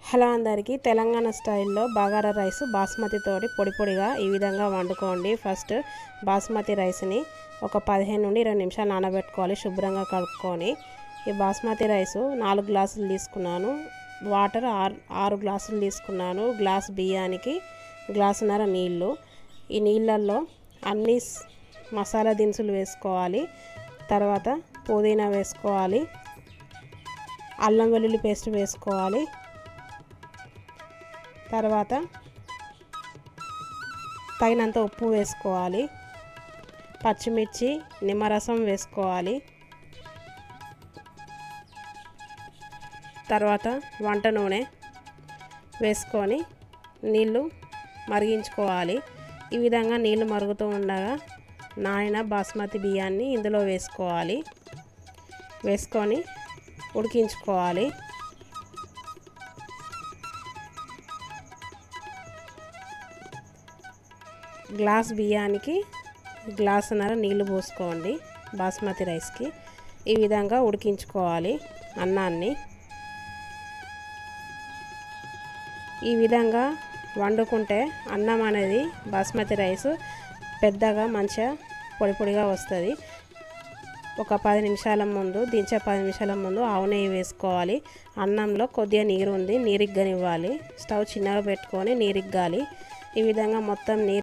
Hello అందరికీ తెలంగాణ స్టైల్లో bagara rice basmati తోటి పొడి పొడిగా ఈ విధంగా వండుకోండి. ఫస్ట్ బాస్మతి రైస్ని ఒక 15 నుండి 20 నిమిషాలు నానబెట్టుకోవాలి. శుభ్రంగా కడుక్కొని ఈ బాస్మతి రైసు 4 గ్లాసులు తీసుకున్నాను. వాటర్ 6 గ్లాసులు తీసుకున్నాను. గ్లాస్ బియ్యానికి గ్లాసున్నర నీళ్ళు. ఈ నీళ్ళల్లో అన్ని మసాలా దినుసులు వేసుకోవాలి. తర్వాత పుదీనా వేసుకోవాలి, అల్లం వెల్లుల్లి పేస్ట్ వేసుకోవాలి. తర్వాత తగినంత ఉప్పు వేసుకోవాలి, పచ్చిమిర్చి, నిమ్మరసం వేసుకోవాలి. తర్వాత వంట నూనె వేసుకొని నీళ్ళు మరిగించుకోవాలి. ఈ విధంగా నీళ్ళు మరుగుతూ ఉండగా నానిన బాస్మతి బియ్యాన్ని ఇందులో వేసుకోవాలి. వేసుకొని ఉడికించుకోవాలి. గ్లాస్ బియ్యానికి గ్లాసున్నర నీళ్ళు పోసుకోండి. బాస్మతి రైస్కి ఈ విధంగా ఉడికించుకోవాలి. అన్నాన్ని ఈ విధంగా వండుకుంటే అన్నం అనేది బాస్మతి రైస్ పెద్దగా మంచిగా పొడి పొడిగా వస్తుంది. ఒక 10 నిమిషాల ముందు దించే 10 నిమిషాల ముందు ఆవు నెయ్యి వేసుకోవాలి. అన్నంలో కొద్దిగా నీరు ఉంది, నీరిగ్గనివ్వాలి. స్టవ్ చిన్నగా పెట్టుకొని నీరిగ్గాలి. ఈ విధంగా మొత్తం నీరు